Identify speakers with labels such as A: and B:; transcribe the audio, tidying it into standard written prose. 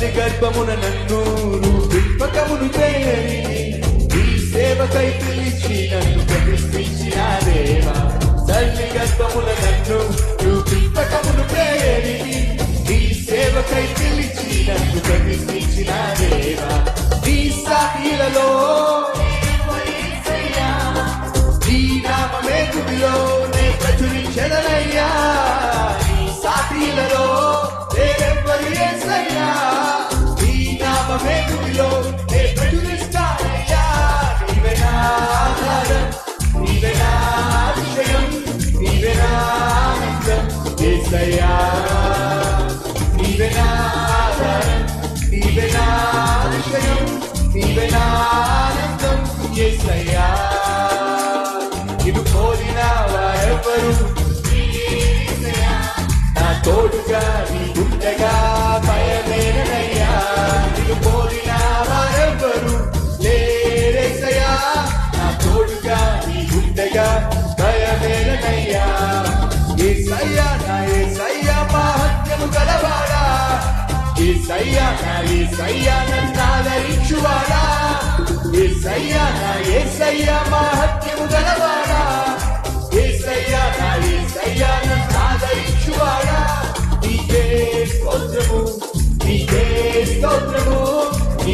A: తల్లి గర్భమున నన్ను రూపింపకమును చేయని ఈ సేవకై పిలిచి నన్ను ప్రతిష్ఠించిన దేవా. తల్లి గర్భమున నన్ను రూపింపకమును చేయని ఈ సేవకై పిలిచి నన్ను ప్రతిష్ఠించిన దేవా. నీ సాక్షులలో నీ నామమే గుడిలో నే ప్రచురించెదనయ్యా. నీ సాక్షులలో నేనెవ్వరు యేసయ్యా. నీ నామమే గుడిలో నే ప్రచురిస్తానయ్యా. నీవే నా ఆధారం, నీవే నా అతిశయం, నీవే నా ఆనందం యేసయ్యా. నీవే నా ఆధారం, నీవే నా అతిశయం, నీవే నా ఆనందం యేసయ్యా. నిన్ను పోలిన వారెవ్వరు నా తోడుగా నీ ఉండగా భయమేనయ్యా. నిన్ను పోలిన వారెవ్వరు లేరేసయ్యా. నా తోడుగా నీ ఉండగా భయమేనయ్యా. యేసయ్యా నా యేసయ్యా మహత్యము గలవాడా. యేసయ్యా నా యేసయ్యా నన్నాదరించువాడా. యేసయ్యా నా యేసయ్యా మహత్యము గలవాడా.